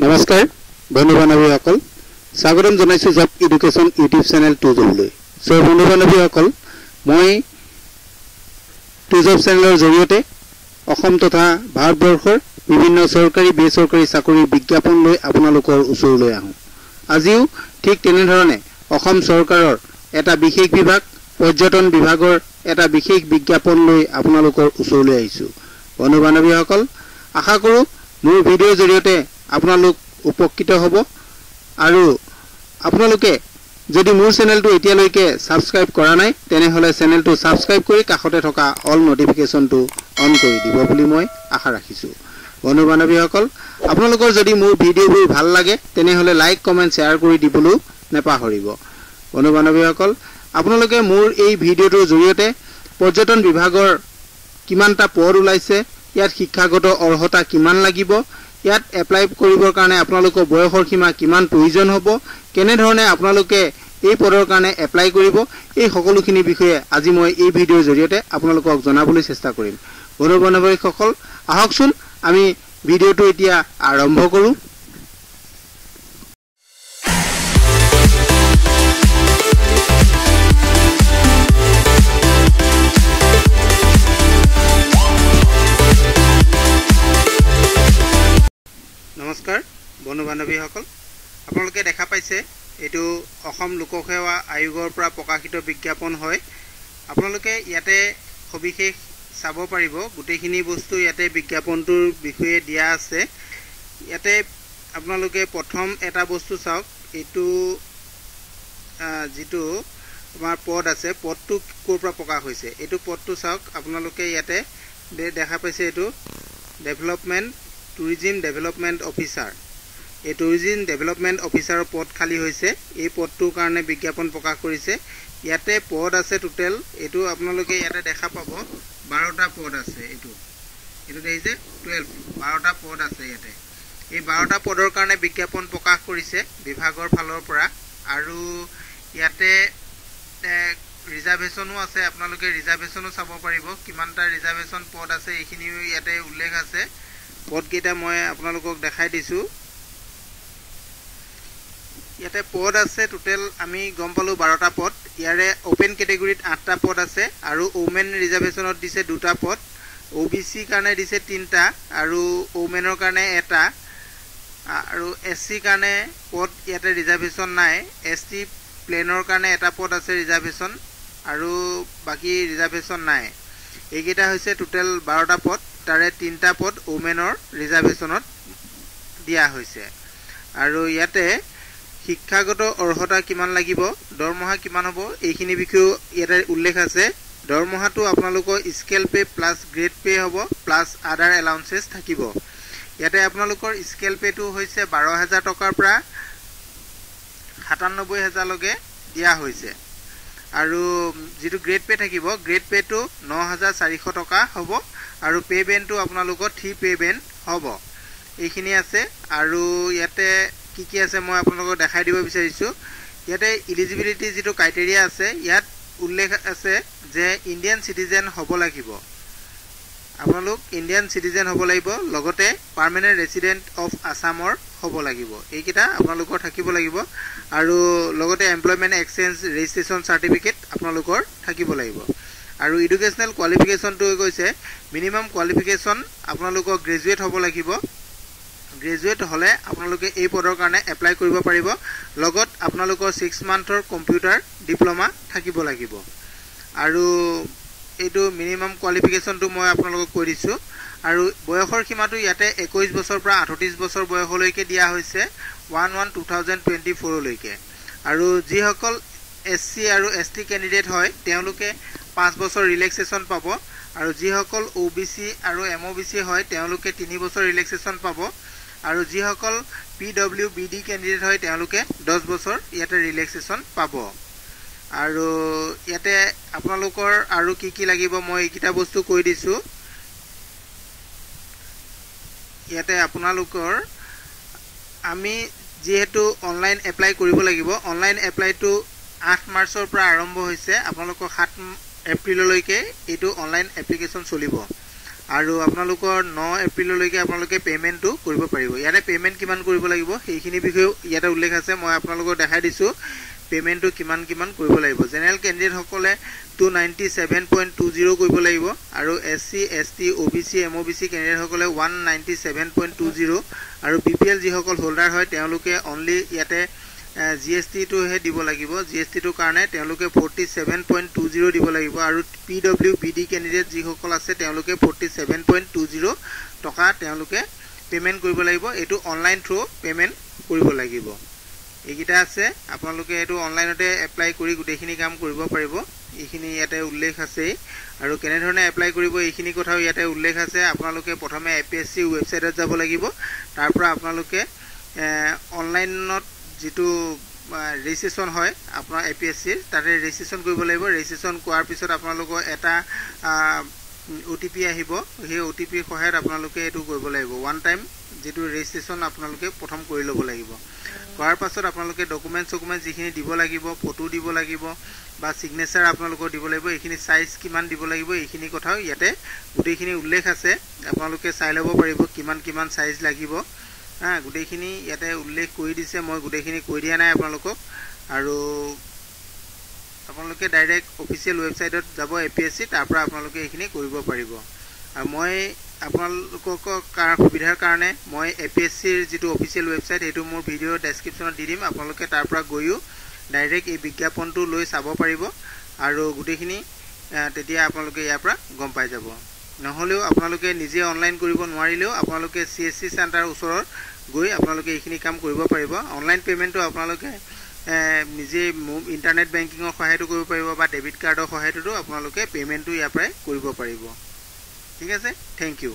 নমস্কাৰ বন্ধু বান্ধৱীসকল স্বাগতম জনাইছো job education YouTube channel to জবলৈ সো বন্ধু বান্ধৱীসকল মই টু জব চেনেলৰ জৰিয়তে অসম তথা ভাৰতবৰ্ষৰ বিভিন্ন চৰকাৰী বেচৰকাৰী চাকৰিৰ বিজ্ঞাপন লৈ আপোনালোকৰ ওচৰলৈ আহোঁ আজিও ঠিক তেনেধৰণে অসম চৰকাৰৰ এটা বিশেষ বিভাগ পৰ্যটন বিভাগৰ এটা বিশেষ বিজ্ঞাপন লৈ আপোনালোকৰ ওচৰলৈ আহিছো বন্ধু বান্ধৱীসকল আশা কৰো মোৰ ভিডিঅ'ৰ জৰিয়তে আপোনালোক উপকৃত হ'ব আৰু আপোনালোকে যদি মোৰ চেনেলটো এতিয়ালৈকে সাবস্ক্ৰাইব কৰা নাই তেনেহলে চেনেলটো সাবস্ক্ৰাইব কৰি কাষতে থকা অল নোটিফিকেশনটো অন কৰি দিব বুলি মই আশা ৰাখিছো বন্ধু বান্ধৱীসকল আপোনালোকৰ যদি মোৰ ভিডিঅ'বোৰ ভাল লাগে তেনেহলে লাইক কমেন্ট শেয়াৰ কৰি দিবলৈ নেপাহৰিব বন্ধু বান্ধৱীসকল আপোনালোকে মোৰ এই ভিডিঅ'টোৰ জৰিয়তে পৰ্যটন বিভাগৰ কিমানটা পদ ওলাইছে ইয়াত শিক্ষাগত অৰ্হতা কিমান লাগিব ইয়াত এপ্লাই কৰিবৰ কাৰণে আপোনালোকৰ বয়সৰ সীমা কিমান প্ৰয়োজন হ'ব কেনে ধৰণে আপোনালোকে এই পদৰ কাৰণে এপ্লাই কৰিব এই সকলোখিনি বিষয়ে আজি মই এই ভিডিঅ'ৰ জৰিয়তে আপোনালোকক জনাবলৈ চেষ্টা কৰিম বন্ধু বান্ধৱীসকল আহকচোন আমি ভিডিঅ'টো এতিয়া আৰম্ভ কৰো নমস্কাৰ বন্ধু বান্ধৱীসকল আপোনালোকে দেখা পাইছে এটো অসম লোকসেৱা আয়োগৰ পৰা প্ৰকাশিত বিজ্ঞাপন হয় আপোনালোকে ইয়াতে সবিশেষ চাব পাৰিব গুটেখিনি বস্তু ইয়াতে বিজ্ঞাপনটোৰ বিষয়ে দিয়া আছে ইয়াতে আপোনালোকে প্ৰথম এটা বস্তু চাওক এটো যেটো আমাৰ পদ আছে পদটো কোৰ পৰা প্ৰকাশ হৈছে এটো পদটো চাওক আপোনালোকে ইয়াতে দেখা পাইছে এটো ডেভেলপমেন্ট টুৰিজম ডেভেলপমেন্ট অফিচাৰ এই টুৰিজম ডেভেলপমেন্ট অফিচাৰৰ পদ খালি হৈছে এই পদটোৰ কাৰণে বিজ্ঞাপন প্ৰকাশ কৰিছে ইয়াতে পদ আছে টোটাল এটো আপোনালোকে ইয়াতে দেখা পাব 12টা পদ আছে এটো দেখিছে 12টা পদ আছে ইয়াতে এই 12টা পদৰ কাৰণে বিজ্ঞাপন প্ৰকাশ কৰিছে বিভাগৰ ফালৰ পৰা আৰু ইয়াতে ৰিজাৰ্ভেশনো আছে আপোনালোকে ৰিজাৰ্ভেশনো চাব পাৰিব কিমানটা ৰিজাৰ্ভেশন পদ আছে এইখিনি ইয়াতে উল্লেখ আছে পদ কেইটা মই আপোনালোকক দেখাই দিছো ইয়াতে পদ আছে টোটাল আমি গম পালো 12টা পদ ইয়াৰে ওপেন ক্যাটাগৰীত 8টা পদ আছে আৰু ওমেন ৰিজাৰ্ভেশনত দিছে 2টা পদ ওবিসি কাৰণে দিছে 3টা আৰু ওমেনৰ কাৰণে এটা আৰু এসসি কাৰণে পদ ইয়াতে ৰিজাৰ্ভেশন নাই এসটি প্লেনৰ কাৰণে এটা পদ আছে ৰিজাৰ্ভেশন আৰু বাকি ৰিজাৰ্ভেশন নাই এইকেইটা হৈছে টোটাল 12টা পদ তাৰে 3টা পদ ওমেনৰ ৰিজাৰ্ভেশনত দিয়া হৈছে আৰু ইয়াতে শিক্ষাগত অৰ্হতা কিমান লাগিব দৰমহা কিমান হ'ব এইখিনি বিষয় ইয়াতে উল্লেখ আছে দৰমহাটো আপোনালোকৰ scale pay plus grade pay হ'ব প্লাস আদাৰ এলাউন্সেস থাকিব ইয়াতে আপোনালোকৰ স্কেল পেটো হৈছে 12000 টকাৰ পৰা 97000 লগে দিয়া হৈছে আৰু যেটো গ্ৰেড পে থাকিব গ্ৰেড পেটো 9400 টকা হ'ব আৰু পেমেন্টটো আপোনালোকৰ 3 পেমেন্ট হ'ব এইখিনি আছে আৰু ইয়াতে কি আছে মই আপোনালোকক দেখাই দিব বিচাৰিছো ইয়াতে এলিজিবিলিটি যেটো ক্ৰাইটেৰিয়া আছে ইয়াত উল্লেখ আছে যে ইন্ডিয়ান সিটিজেন হ'ব লাগিব আপোনালোক ইন্ডিয়ান সিটিজেন হ'ব লাগিব লগতে পাৰ্মানেন্ট ৰেসিডেন্ট অফ আসামৰ হ'ব লাগিব এইকিটা আপোনালোকৰ থাকিব লাগিব আৰু লগতে এমপ্লয়মেন্ট এক্সচেঞ্জ ৰেজিষ্ট্ৰেচন সাৰ্টিফিকেট আপোনালোকৰ থাকিব লাগিব আৰু এডুকেশনাল কোৱালিফিকেশনটো কৈছে মিনিমাম কোৱালিফিকেশন আপোনালোকৰ গ্ৰেজুৱেট হ'ব লাগিব গ্ৰেজুৱেট হলে আপোনালোকে এই পদৰ কাৰণে এপ্লাই কৰিব পাৰিব লগত আপোনালোকৰ 6 মান্থৰ কম্পিউটাৰ ডিপ্লোমা থাকিব লাগিব আৰু এইটো মিনিমাম কোৱালিফিকেশনটো মই আপোনালোকক কৈ দিছো আৰু বয়সৰ সীমাটো ইয়াতে 21 বছৰ পৰা 38 বছৰ বয়সলৈকে দিয়া হৈছে 11/1/2024 লৈকে আৰু যিসকল এসসি আৰু এসটি ক্যান্ডিডেট হয় তেওঁলোকে 5 বছৰ ৰিলেক্সেশন পাব আৰু যিসকল ওবিসি আৰু এমওবিসি হয় তেওঁলোকে 3 বছৰ ৰিলেক্সেশন পাব আৰু যিসকল পিডব্লিউবিডি ক্যান্ডিডেট হয় তেওঁলোকে 10 বছৰ ইয়াতে ৰিলেক্সেশন পাব আৰু ইয়াতে আপোনালোকৰ আৰু কি লাগিব মই এইকিটা বস্তু কৈ দিছো ইয়াতে আপোনালোকৰ আমি যেহেতু অনলাইন এপ্লাই কৰিব লাগিব অনলাইন এপ্লাইটো 8 মাৰ্চৰ পৰা আৰম্ভ হৈছে আপোনালোকৰ 7 এপ্ৰিললৈকে এটো অনলাইন এপ্লিকেশন চলিব আৰু আপোনালোকৰ 9 এপ্ৰিললৈকে আপোনালোকে পেমেন্টটো কৰিব পাৰিব ইয়াতে পেমেন্ট কিমান কৰিব লাগিব সেইখিনি বিষয়ে ইয়াতে উল্লেখ আছে মই আপোনালোকক দেখাই দিছো পেমেন্টটো কিমান কৰিব লাগিব জেনাৰেল ক্যান্ডিডেট সকলে 297.20 কৰিব লাগিব আৰু SC ST OBC MOBC candidate সকলে 197.20 আৰু বিপিএল যি সকল হোল্ডাৰ হয় তেওঁলোকে অনলি ইয়াতে জিএসটি টো হে দিব লাগিব জিএসটি টো কাৰণে তেওঁলোকে 47.20 দিব লাগিব আৰু পিডব্লিউবিডি ক্যান্ডিডেট যি সকল আছে তেওঁলোকে 47.20 টকা তেওঁলোকে পেমেন্ট কৰিব লাগিব এটো অনলাইন থ্ৰু পেমেন্ট কৰিব লাগিব এইকিটা আছে আপোনালোকে এটো অনলাইনতে এপ্লাই কৰি গুটেখিনি কাম কৰিব পাৰিব এইখিনি ইয়াতে উল্লেখ আছে আৰু কেনে ধৰণে এপ্লাই কৰিব এইখিনি কথাও ইয়াতে উল্লেখ আছে আপোনালোকে প্ৰথমে এপিএসসি ওয়েবসাইটত যাব লাগিব তাৰ পৰা আপোনালোকে অনলাইনত যেটো ৰেজিষ্ট্ৰেচন হয় আপোনাৰ এপিএসসি তাতে ৰেজিষ্ট্ৰেচন কৰিব লাগিব ৰেজিষ্ট্ৰেচন কৰাৰ পিছত আপোনালোকৰ এটা ওটিপি আহিব সেই ওটিপিৰ সহায়ত আপোনালোকে এটো কৰিব লাগিব ওয়ান টাইম যেটো ৰেজিষ্ট্ৰেচন আপোনালোকে প্ৰথম কৰি ল'ব লাগিব কৰাৰ পাছত আপোনালোকে ডকুমেন্টছ যিখিনি দিব লাগিব ফটো দিব লাগিব বা সিগনেচাৰ আপোনালোকৰ দিব লাগিব এইখিনি সাইজ কিমান দিব লাগিব এইখিনি কথাও ইয়াতে গুটেখিনি উল্লেখ আছে আপোনালোকে চাই ল'ব পাৰিব কিমান সাইজ লাগিব গুটেখিনি ইয়াতে উল্লেখ কৰি দিছে মই গুটেখিনি কৈ দিয়া নাই আপোনালোকক আৰু আপোনালোকে ডাইৰেক্ট অফিচিয়েল ওয়েবসাইটত যাব এপিএসসি তাৰ পৰা আপোনালোকে এইখিনি কৰিব পাৰিব আৰু মই আপোনালোকক সুবিধাৰ কাৰণে মই এপিএসসিৰ যেটো অফিচিয়েল ওয়েবসাইট এটো মোৰ ভিডিও ডেসক্ৰিপচনত দি দিম আপোনালোকে তাৰ পৰা গৈও ডাইৰেক্ট এই বিজ্ঞাপনটো লৈ চাব পাৰিব আৰু গুটেখিনি তেতিয়া আপোনালোকে ইয়াৰ পৰা গম পাই যাব নহলেও আপোনালোকে নিজে অনলাইন কৰিব নোৱাৰিলেও আপোনালোকে সিএসসি সেন্টাৰ ওচৰৰ গৈ আপোনালোকে এইখিনি কাম কৰিব পাৰিব অনলাইন পেমেন্টটো আপোনালোকে নিজে ইন্টাৰনেট বেংকিংৰ সহায়তো কৰিব পাৰিব বা ডেবিট কাৰ্ডৰ সহায়তো আপোনালোকে পেমেন্টটো ইয়াৰ পৰা কৰিব পাৰিব ঠিক আছে থ্যাংক ইউ